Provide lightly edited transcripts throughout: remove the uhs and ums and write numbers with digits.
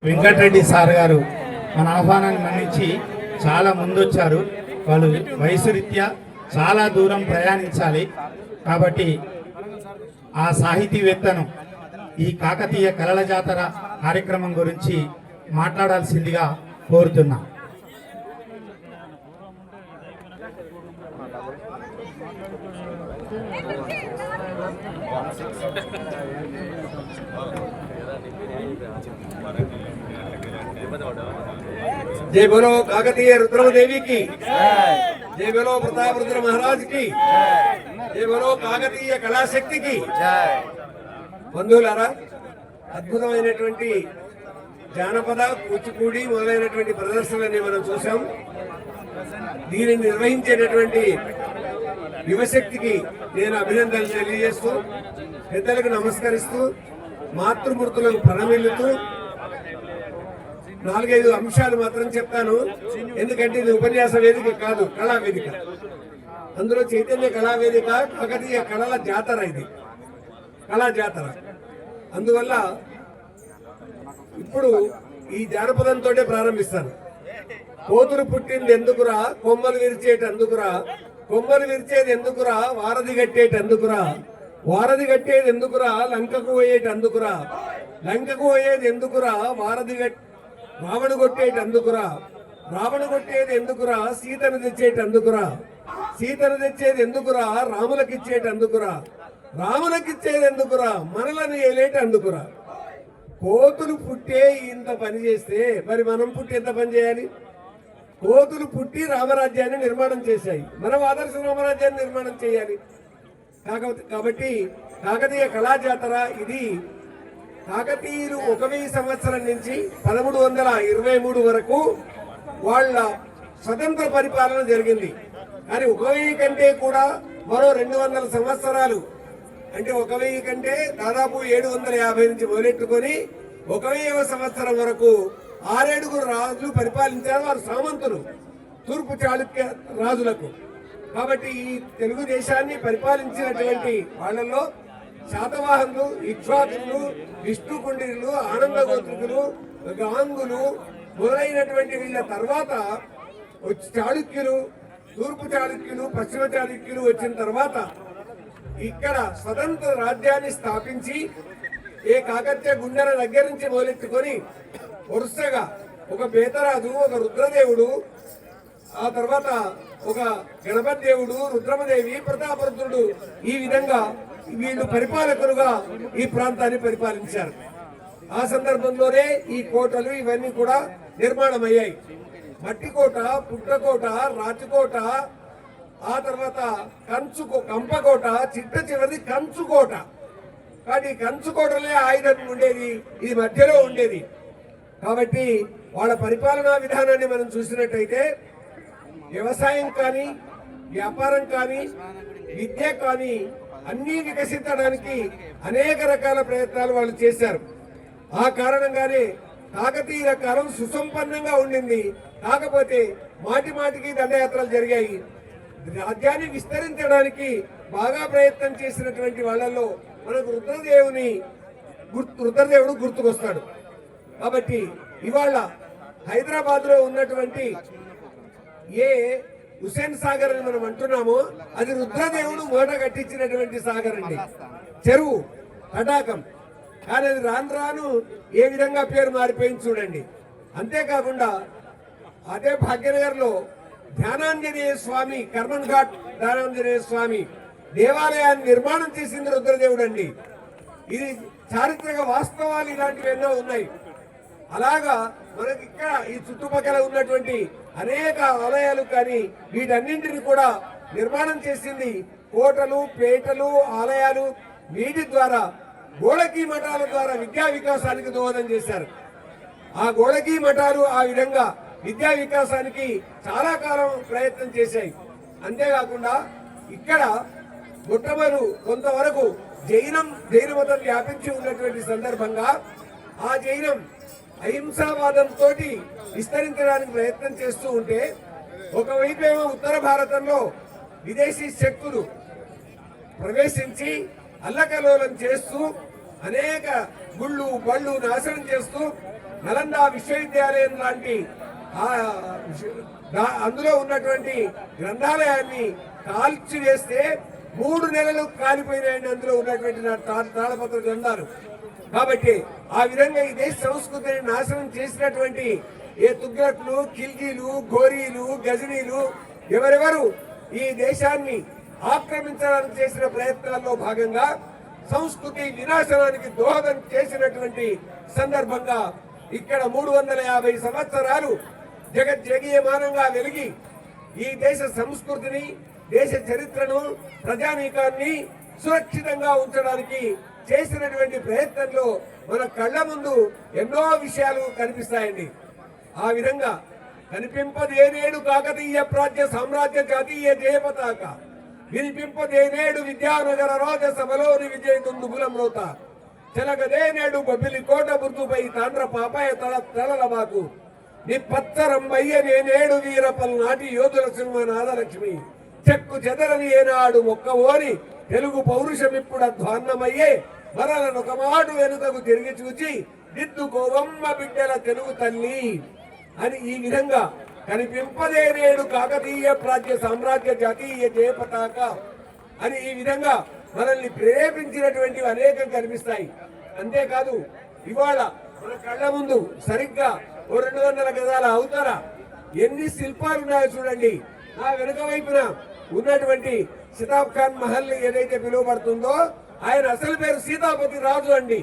Venkatareddy sir గారు మన ఆహ్వానాన్ని మన్నించి చాలా ముందొచ్చారు. వాళ్ళు వయసు రీత్యా చాలా దూరం ప్రయాణించాలి కాబట్టి ఆ సాహితీవేత్తను ఈ కాకతీయ కళల జాతర కార్యక్రమం గురించి మాట్లాడాల్సిందిగా కోరుతున్నా. जय बोलो काकतीय रुद्रमदेवी की जय बोलो प्रताप रुद्र महाराज की जय बोलो काकतीय कళాశక్తి की బంధువులారా, అద్భుతమైనటువంటి జానపద కూచిపూడి మొదలైనటువంటి ప్రదర్శనలని మనం చూసాం. దీనిని నిర్వహించేటటువంటి యువశక్తికి నేను అభినందనలు తెలియజేస్తూ, పెద్దలకు నమస్కరిస్తూ, మాతృమూర్తులకు ప్రణమిల్లుతూ 4-5 అంశాలు మాత్రం చెప్తాను. ఎందుకంటే ఇది ఉపన్యాస వేదిక కాదు, కళా వేదిక. అందులో చైతన్య కళా వేదిక కాకతీయ కళల జాతర, ఇది కళా జాతర. అందువల్ల ఇప్పుడు ఈ జానపదంతో ప్రారంభిస్తాను. కోతులు పుట్టింది ఎందుకురా, కొమ్మలు విరిచేటి ఎందుకురా, కొమ్మలు విరిచేది ఎందుకురా, వారధి కట్టేటి ఎందుకురా, వారధి కట్టేది ఎందుకురా, లంకకు పోయేటి అందుకురా, లంకకు పోయేది ఎందుకురా, వారధి రావణ కొట్టేటి అందుకురా, రావణ కొట్టేది ఎందుకురా, సీతను తెచ్చేటి అందుకురా, సీతను తెచ్చేది ఎందుకురా, రాములకిచ్చేటి అందుకురా, రాములకిచ్చేది ఎందుకురా, మనలను ఏలేటి అందుకురా. కోతులు పుట్టే ఇంత పని చేస్తే మరి మనం పుట్టి ఎంత పని చేయాలి? కోతులు పుట్టి రామరాజ్యాన్ని నిర్మాణం చేశాయి, మనం ఆదర్శ రామరాజ్యాన్ని నిర్మాణం చేయాలి. కాబట్టి కాకతీయ కళా జాతర ఇది కాకతీయులు 1000 సంవత్సరం నుంచి 1323 వరకు వాళ్ళ స్వతంత్ర పరిపాలన జరిగింది. కానీ 1000 కంటే కూడా మరో 200 సంవత్సరాలు, అంటే 1000 కంటే దాదాపు 750 నుంచి మొదలెట్టుకొని 1000వ సంవత్సరం వరకు 6 రాజులు పరిపాలించారు. వారు సామంతులు, తూర్పు చాళుక్య రాజులకు. కాబట్టి ఈ తెలుగుదేశాన్ని పరిపాలించినటువంటి వాళ్ళలో శాతవాహనులు, ఇక్ష్వాకులు, విష్ణుకుండిలు, ఆనందగోత్రికులు, గాంగులు మొదలైనటువంటి వీళ్ళ తర్వాత చాళుక్యులు, తూర్పు చాళుక్యులు, పశ్చిమ చాళుక్యులు వచ్చిన తర్వాత ఇక్కడ స్వతంత్ర రాజ్యాన్ని స్థాపించి ఏ కాకత్య గుండెల దగ్గర నుంచి మొదలెట్టుకొని వరుసగా ఒక బేతరాజు, ఒక రుద్రదేవుడు, ఆ తర్వాత ఒక గణపతి దేవుడు, రుద్రమదేవి, ప్రతాపరుద్రుడు, ఈ విధంగా వీళ్ళు పరిపాలకులుగా ఈ ప్రాంతాన్ని పరిపాలించారు. ఆ సందర్భంలోనే ఈ కోటలు ఇవన్నీ కూడా నిర్మాణం అయ్యాయి. మట్టికోట, పుట్టకోట, రాతికోట, ఆ తర్వాత కంపకోట, చిట్ట చివరిది కంచుకోట. కానీ కంచుకోటలే ఆయుధం ఉండేది, ఇది మధ్యలో ఉండేది. కాబట్టి వాళ్ళ పరిపాలనా విధానాన్ని మనం చూసినట్టయితే వ్యవసాయం కానీ, వ్యాపారం కానీ, విద్య కానీ అన్నీ వికసించడానికి అనేక రకాల ప్రయత్నాలు వాళ్ళు చేశారు. ఆ కారణంగానే కాకతీయుల కాలం సుసంపన్నంగా ఉండింది. కాకపోతే మాటి మాటికి దండయాత్రలు జరిగాయి. రాజ్యాన్ని విస్తరించడానికి బాగా ప్రయత్నం చేసినటువంటి వాళ్ళల్లో మనకు రుద్రదేవుడు గుర్తుకొస్తాడు. కాబట్టి ఇవాళ హైదరాబాద్ లో ఉన్నటువంటి ఏ హుసేన్ సాగర్ అని మనం అంటున్నామో అది రుద్రదేవుడు మూట కట్టించినటువంటి సాగర్ అండి, చెరువు, తటాకం. కానీ అది రాను రాను ఏ విధంగా పేరు మారిపోయింది చూడండి. అంతేకాకుండా అదే భాగ్యనగర్ లో ధ్యానాంజనేయ స్వామి, కర్మన్ ఘాట్ ధ్యానాంజనేయ స్వామి దేవాలయాన్ని నిర్మాణం చేసింది రుద్రదేవుడు అండి. ఇది చారిత్రక వాస్తవాలు ఇలాంటివి ఎన్నో ఉన్నాయి. అలాగా మనకి ఇక్కడ ఈ చుట్టుపక్కల ఉన్నటువంటి అనేక ఆలయాలు కానీ వీటన్నింటినీ కూడా నిర్మాణం చేసింది కోటలు, పేటలు, ఆలయాలు. వీటి ద్వారా గోళకీ మఠాల ద్వారా విద్యా వికాసానికి దోహదం చేశారు. ఆ గోళకీ మఠాలు ఆ విధంగా విద్యా వికాసానికి చాలా కాలం ప్రయత్నం చేశాయి. అంతేకాకుండా ఇక్కడ మొట్టమొదలు కొంతవరకు జైన మతం వ్యాపించి ఉన్నటువంటి సందర్భంగా ఆ జైనం అహింసావాదంతో విస్తరించడానికి ప్రయత్నం చేస్తూ ఉంటే, ఒకవైపేమో ఉత్తర భారతంలో విదేశీ శక్తులు ప్రవేశించి అల్లకల్లోలం చేస్తూ అనేక గుళ్ళు బళ్ళు నాశనం చేస్తూ నలంద విశ్వవిద్యాలయం లాంటి అందులో ఉన్నటువంటి గ్రంథాలయాన్ని కాల్చివేస్తే 3 నెలలు కాలిపోయినాయండి అందులో ఉన్నటువంటి తాళపత్ర గ్రంథాలు. కాబట్టి ఆ విధంగా ఈ దేశ సంస్కృతిని నాశనం చేసినటువంటి ఏ తుగ్లక్లు, ఖిల్జీలు, ఘోరీలు, గజనీలు ఎవరెవరు ఈ దేశాన్ని ఆక్రమించడానికి చేసిన ప్రయత్నాల్లో భాగంగా సంస్కృతి వినాశనానికి దోహదం చేసినటువంటి సందర్భంగా ఇక్కడ 350 సంవత్సరాలు జగజ్జగీయమానంగా వెలిగి ఈ దేశ సంస్కృతిని, దేశ చరిత్రను, ప్రజానీకాన్ని సురక్షితంగా ఉంచడానికి చేసినటువంటి ప్రయత్నంలో మన కళ్ళ ముందు ఎన్నో విషయాలు కనిపిస్తాయండి. ఆ విధంగా కనిపింపదేనేడు కాకతీయ ప్రాజ్య సామ్రాజ్య జాతీయ జయపతాక వినిపింపదేనేడు విద్యానగర రాజసభలోని విజయ తుందుబులంలోత చెలగదేనేడు బొబ్బిలి కోట బుర్దుపై తాండ్ర పాపాయ తలల మాకు నిప్పచ్చరంబయ్య నేనేడు వీరపల్ నాటి యోధుల సింహ నాదలక్ష్మి చెక్కు చెదరని ఏనాడు మొక్కవోని తెలుగు పౌరుషమిప్పుడు అధ్వాన్నమయ్యే మరలనొక మాటు వెనుకకు తిరిగి చూచి దిద్దుకోవమ్మ బిడ్డల తెలుగు తల్లి అని ఈ విధంగా కనిపింపదేనేడు కాకతీయ ప్రాజ్య సామ్రాజ్య జాతీయ జయపతాక అని ఈ విధంగా మనల్ని ప్రేరేపించినటువంటివి అనేకం కనిపిస్తాయి. అంతేకాదు ఇవాళ మన కళ్ళ ముందు సరిగ్గా 200 గజాల అవతల ఎన్ని శిల్పాలు ఉన్నాయో చూడండి. నా వెనుక వైపున ఉన్నటువంటి సితాబ్ ఖాన్ మహల్ ఏదైతే పిలువబడుతుందో ఆయన అసలు పేరు సీతాపతి రాజు అండి.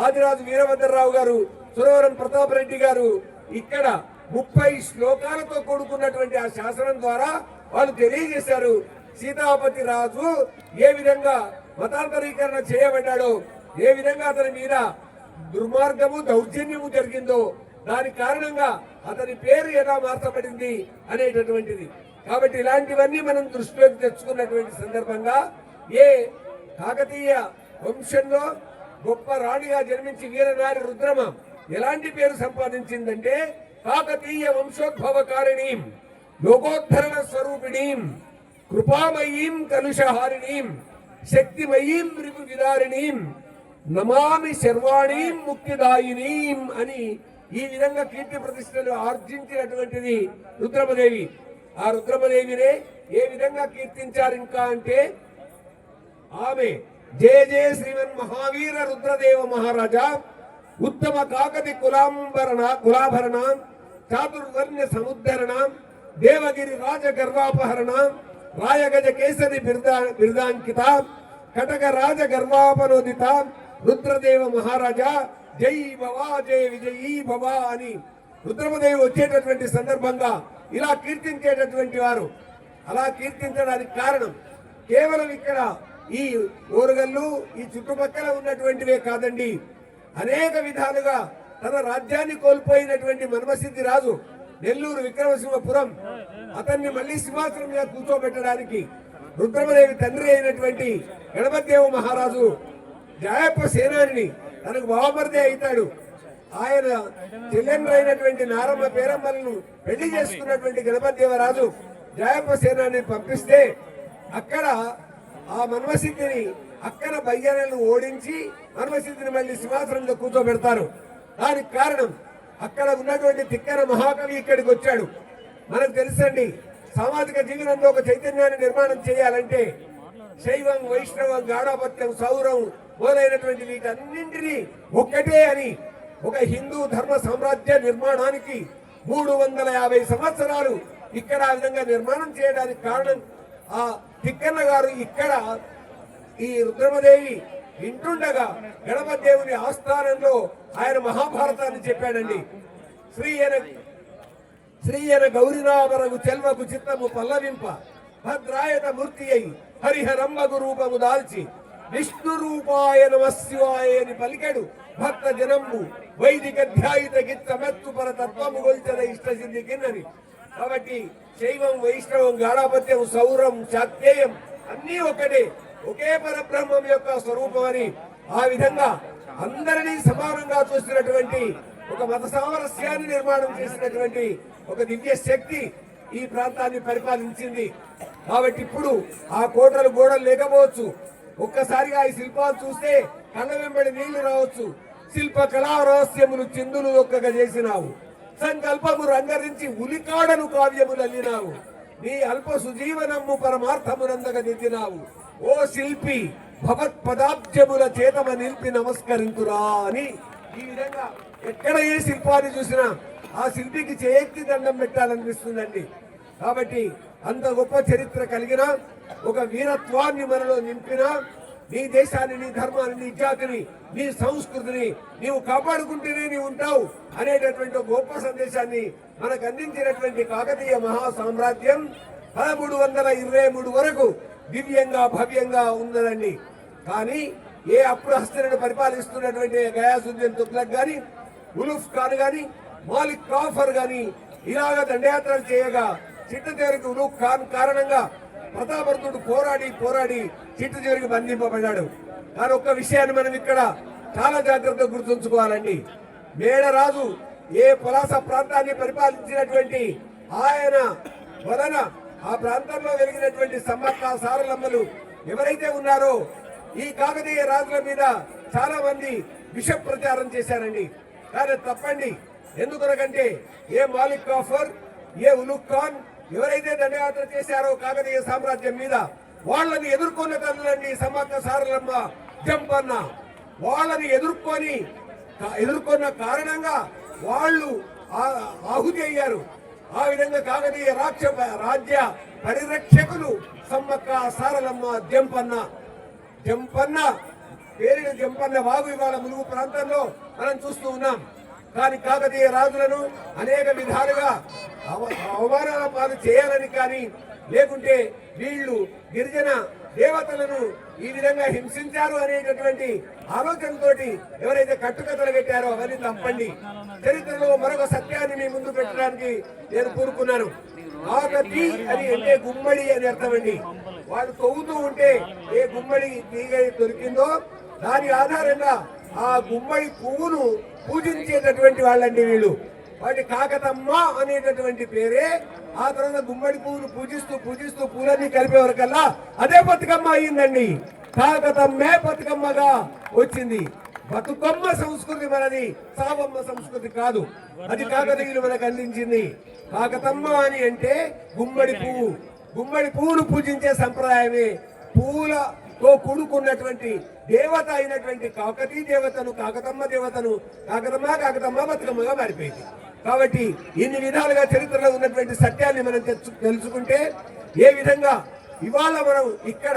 ఆదిరాజు వీరభద్రరావు గారు, సురవరం ప్రతాప్ రెడ్డి గారు ఇక్కడ 30 శ్లోకాలతో కూడుకున్నటువంటి ఆ శాసనం ద్వారా వాళ్ళు తెలియజేశారు సీతాపతి రాజు ఏ విధంగా మతాంతరీకరణ చేయబడ్డాడో, ఏ విధంగా అతని మీద దుర్మార్గము దౌర్జన్యము జరిగిందో, దాని కారణంగా అతని పేరు ఎలా మార్చబడింది అనేటటువంటిది. కాబట్టి ఇలాంటివన్నీ మనం దృష్టిలోకి తెచ్చుకున్నటువంటి సందర్భంగా ఏ కాకతీయ వంశంలో గొప్ప రాణిగా జన్మించి వీరనారి రుద్రమ ఎలాంటి పేరు సంపాదించిందంటే కాకతీయ వంశోద్భవకారిణీం లోకోద్ధరణ స్వరూపిణీం కృపామయీం కలుషహారిణీం శక్తిమయీం రిపు విదారిణీం నమామి శర్వాణీం ముక్తిదాయినీం అని ఈ విధంగా కీర్తి ప్రతిష్టలు ఆర్జించినటువంటిది రుద్రమదేవి. ఆ రుద్రమదేవినే ఏ విధంగా కీర్తించారు ఇంకా అంటే ఆమె జయ జయ శ్రీమన్ మహావీర రుద్రదేవ మహారాజా ఉత్తమ కాకతి కులాభరణ చాతుర్వర్ణ సముద్ధరణ దేవగిరి రాజ గర్వాపహరణ రాయగజ కేసరి బిర్దాంకిత కటక రాజ గర్వాపనోదిత రుద్రదేవ మహారాజా జై భవా జయ విజయీ భవా అని రుద్రమదేవి వచ్చేటటువంటి సందర్భంగా ఇలా కీర్తించేటటువంటి వారు. అలా కీర్తించడానికి కారణం కేవలం ఇక్కడ ఈ ఓరుగల్లు ఈ చుట్టుపక్కల ఉన్నటువంటివే కాదండి, అనేక విధాలుగా తన రాజ్యాన్ని కోల్పోయినటువంటి మన్మసిద్ధి రాజు నెల్లూరు విక్రమసింహపురం అతన్ని మళ్ళీ సింహాసనం మీద కూర్చోబెట్టడానికి రుద్రమదేవి తండ్రి అయినటువంటి గణపతిదేవ మహారాజు జాయప్ప సేనాని తనకు బావమరిదే అవుతాడు. ఆయన చెల్లెండ్రైనటువంటి నారమ్మ పేరమ్మలను పెళ్లి చేసుకున్నటువంటి గణపతిదేవరాజు జాయప్ప సేనాని పంపిస్తే అక్కడ ఆ మన్మసిద్ధిని అక్కడ బయ్యాలను ఓడించి మన్మసిద్ధిని మళ్ళీ సింహాసనంలో కూర్చోబెడతారు. దానికి కారణం అక్కడ ఉన్నటువంటి తిక్కన మహాకవి ఇక్కడికి వచ్చాడు. మనకు తెలుసండి, సామాజిక జీవనంలో ఒక చైతన్యాన్ని నిర్మాణం చేయాలంటే శైవం, వైష్ణవం, గాఢాపత్యం, సౌరం మొదలైనటువంటి వీటన్నింటినీ ఒక్కటే అని ఒక హిందూ ధర్మ సామ్రాజ్య నిర్మాణానికి 350 సంవత్సరాలు ఇక్కడ ఆ విధంగా నిర్మాణం చేయడానికి కారణం ఆ తిక్కన్న గారు ఇక్కడ ఈ రుద్రమదేవి వింటుండగా గణపతి దేవుని ఆస్థానంలో ఆయన మహాభారతాన్ని చెప్పాడండి. శ్రీయన గౌరినామరగు చెల్వకు చిత్తము పల్లవింప భద్రాయత మూర్తి అయి హరిహరమ్మగు రూపము దాల్చి విష్ణు రూపాయ నమశివాయ అని పలికెడు భక్త జనము వైదిక ధ్యాయిత గిత్త మెత్తు పర తత్వము గొల్చద ఇష్ట సిద్ధి కిన్నని. కాబట్టి శైవం, వైష్ణవం, గాఢాపత్యం, సౌరం, శాక్తేయం అన్నీ ఒకటే, ఒకే పరబ్రహ్మం యొక్క స్వరూపం అని ఆ విధంగా అందరినీ సమానంగా చూసినటువంటి ఒక మత సామరస్యాన్ని నిర్మాణం చేసినటువంటి ఒక దివ్య శక్తి ఈ ప్రాంతాన్ని పరిపాలించింది. కాబట్టి ఇప్పుడు ఆ కోటలు గోడలు లేకపోవచ్చు, ఒక్కసారిగా ఈ శిల్పాలు చూస్తే కళ్ళ వెంబడి నీళ్లు రావచ్చు. శిల్ప కళా రహస్యములు చిందులు ఒక్కగా చేసినావు. సంకల్పము రంగరించి ఉలికాడను కావ్యములల్లినావు. నీ అల్ప సుజీవనము పరమార్థమునందగా దిద్దినావు. ఓ శిల్పి భగవత్ పదాబ్జముల చేతమ నిలిపి నమస్కరింతురా అని ఈ విధంగా ఎక్కడ ఏ శిల్పాన్ని చూసినా ఆ శిల్పికి చేతి దండం పెట్టాలనిపిస్తుందండి. కాబట్టి అంత గొప్ప చరిత్ర కలిగిన ఒక వీరత్వాన్ని మనలో నింపిన నీ దేశాన్ని, నీ ధర్మాన్ని, నీ జాతిని, నీ సంస్కృతిని నీవు కాపాడుకుంటూనే నీవు ఉంటావు అనేటటువంటి గొప్ప సందేశాన్ని మనకు అందించినటువంటి కాకతీయ మహా సామ్రాజ్యం 1323 వరకు దివ్యంగా భవ్యంగా ఉన్నదండి. కానీ ఏ అప్పుడు హస్తలను పరిపాలిస్తున్నటువంటి గయాసుద్దీన్ తుగ్లక్ గాని, ఉలుఫ్ ఖాన్ గాని, మాలిక్ కాఫర్ గాని ఇలాగ దండయాత్రలు చేయగా చిట్ట చివరికి ఉలుఫ్ ఖాన్ కారణంగా ప్రతాపరుద్రుడు పోరాడి చిట్ట చివరికి బంధింపబడ్డాడు. కానీ ఒక్క విషయాన్ని మనం ఇక్కడ చాలా జాగ్రత్తగా గుర్తుంచుకోవాలండి. మేడరాజు ఏ పలాస ప్రాంతాన్ని పరిపాలించినటువంటి ఆయన వలన ఆ ప్రాంతంలో వెలిగినటువంటి సమ్మక్క సారలమ్మలు ఎవరైతే ఉన్నారో ఈ కాకతీయ రాజుల మీద చాలా మంది విష ప్రచారం చేశారండి. కానీ తప్పండి. ఎందుకనకంటే ఏ మాలిక్ కాఫర్, ఏ ఉలుగ్ ఖాన్ ఎవరైతే దండయాత్ర చేశారో కాకతీయ సామ్రాజ్యం మీద వాళ్ళని ఎదుర్కొన్న తల్లులండి సమ్మక్క సారలమ్మ, జంపన్న. వాళ్ళని ఎదుర్కొన్న కారణంగా వాళ్ళు ఆహుతి అయ్యారు. ఆ విధంగా కాకతీయ రాజ్య పరిరక్షకులు సమ్మక్క సారలమ్మ, జంపన్న పేరిన జంపన్న వాగు ఇవాళ ములుగు ప్రాంతంలో మనం చూస్తూ ఉన్నాం. కానీ కాకతీయ రాజులను అనేక విధాలుగా అవమానాల పాలు చేయాలని కానీ లేకుంటే వీళ్ళు గిరిజన దేవతలను ఈ విధంగా హింసించారు అనేటటువంటి ఆలోచనతో ఎవరైతే కట్టుకథలు పెట్టారో అవన్నీ తప్పండి. చరిత్రలో మరొక సత్యాన్ని మీ ముందు పెట్టడానికి నేను కోరుకున్నాను. కాకతి అని అంటే గుమ్మడి అని అర్థమండి. వాళ్ళు తవ్వుతూ ఉంటే ఏ గుమ్మడి తీగ దొరికిందో దాని ఆధారంగా ఆ గుమ్మడి పువ్వును పూజించేటటువంటి వాళ్ళండి వీళ్ళు. వాటి కాకతమ్మ అనేటటువంటి పేరే. ఆ తర్వాత గుమ్మడి పువ్వును పూజిస్తూ పూలన్నీ కలిపే వరకల్లా అదే బతుకమ్మ అయ్యిందండి. కాకతమ్మే బతుకమ్మగా వచ్చింది. బతుకమ్మ సంస్కృతి మనది, సావమ్మ సంస్కృతి కాదు. అది కాకతీయులు మనకు అందించింది. కాకతమ్మ అని అంటే గుమ్మడి పువ్వును పూజించే సంప్రదాయమే. పూలతో కూడుకున్నటువంటి దేవత అయినటువంటి కాకతీ దేవతను, కాకతమ్మ దేవతను కాకతమ్మ బతుకమ్మగా మారిపోయింది. కాబట్టి ఇన్ని విధాలుగా చరిత్రలో ఉన్నటువంటి సత్యాన్ని మనం తెలుసుకుంటే ఏ విధంగా ఇవాళ మనం ఇక్కడ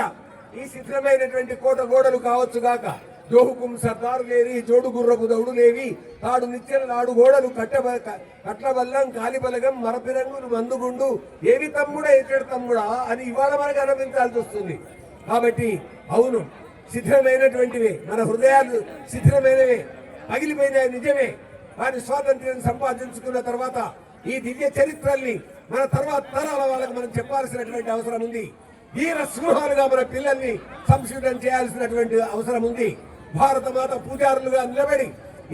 ఈ శిథిలమైనటువంటి కోట గోడలు కావచ్చు గాక, జోహుకుం సర్దారు లేవి, జోడు గుర్రపు దౌడు లేవి, తాడు నిచ్చెన నాడు గోడలు కట్ల బల్లం కాలిబలగం మరపిరంగులు మందుగుండు ఏవి తమ్ముడా ఎచ్చడు తమ్ముడా అని ఇవాళ మనకు అనిపించాల్సి వస్తుంది. కాబట్టి అవును, శిథిలమైనటువంటివే మన హృదయాలు, శిథిలమైనవే, పగిలిపోయినవి నిజమే. వారి స్వాతంత్ర్యం సంపాదించుకున్న తర్వాత ఈ దివ్య చరిత్రల్ని మన తర్వాత తరాల వాళ్ళకి మనం చెప్పాల్సినటువంటి అవసరం ఉంది. వీర సింహాలుగా మన పిల్లల్ని సంస్కృతం చేయాల్సినటువంటి అవసరం ఉంది. భారత మాత పూజారులుగా నిలబడి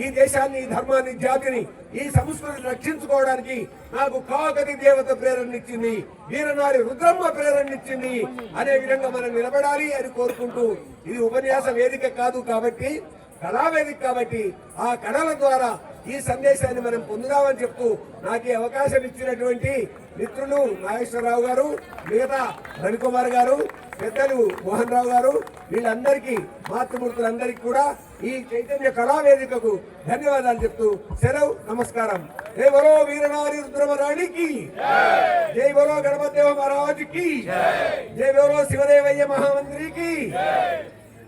ఈ దేశాన్ని, ఈ ధర్మాన్ని, జాతిని, ఈ సంస్కృతిని రక్షించుకోవడానికి నాకు కాకతి దేవత ప్రేరణనిచ్చింది, వీరనారి రుద్రమ్మ ప్రేరణనిచ్చింది అనే విధంగా మనం నిలబడాలి అని కోరుకుంటూ, ఇది ఉపన్యాస వేదిక కాదు కాబట్టి, కళావేదిక కాబట్టి ఆ కళల ద్వారా ఈ సందేశాన్ని మనం పొందుదామని చెప్తూ నాకు ఈ అవకాశం ఇచ్చినటువంటి మిత్రులు నాగేశ్వరరావు గారు, మిగతా రవికుమార్ గారు, పెద్దలు మోహన్ రావు గారు, వీళ్ళందరికీ, మాతృమూర్తులందరికీ కూడా ఈ చైతన్య కళావేదికకు ధన్యవాదాలు చెప్తూ సెలవు. నమస్కారం. జై బలో వీరనారి రుద్రమరాణికి, జై బలో గణపతిదేవ మహారాజుకి, జై బలో శివదేవయ్య మహామంత్రికి,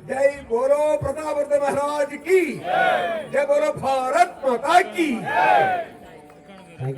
जय बोलो प्रतापरुद्र महाराज की, जय बोलो भारत माता की।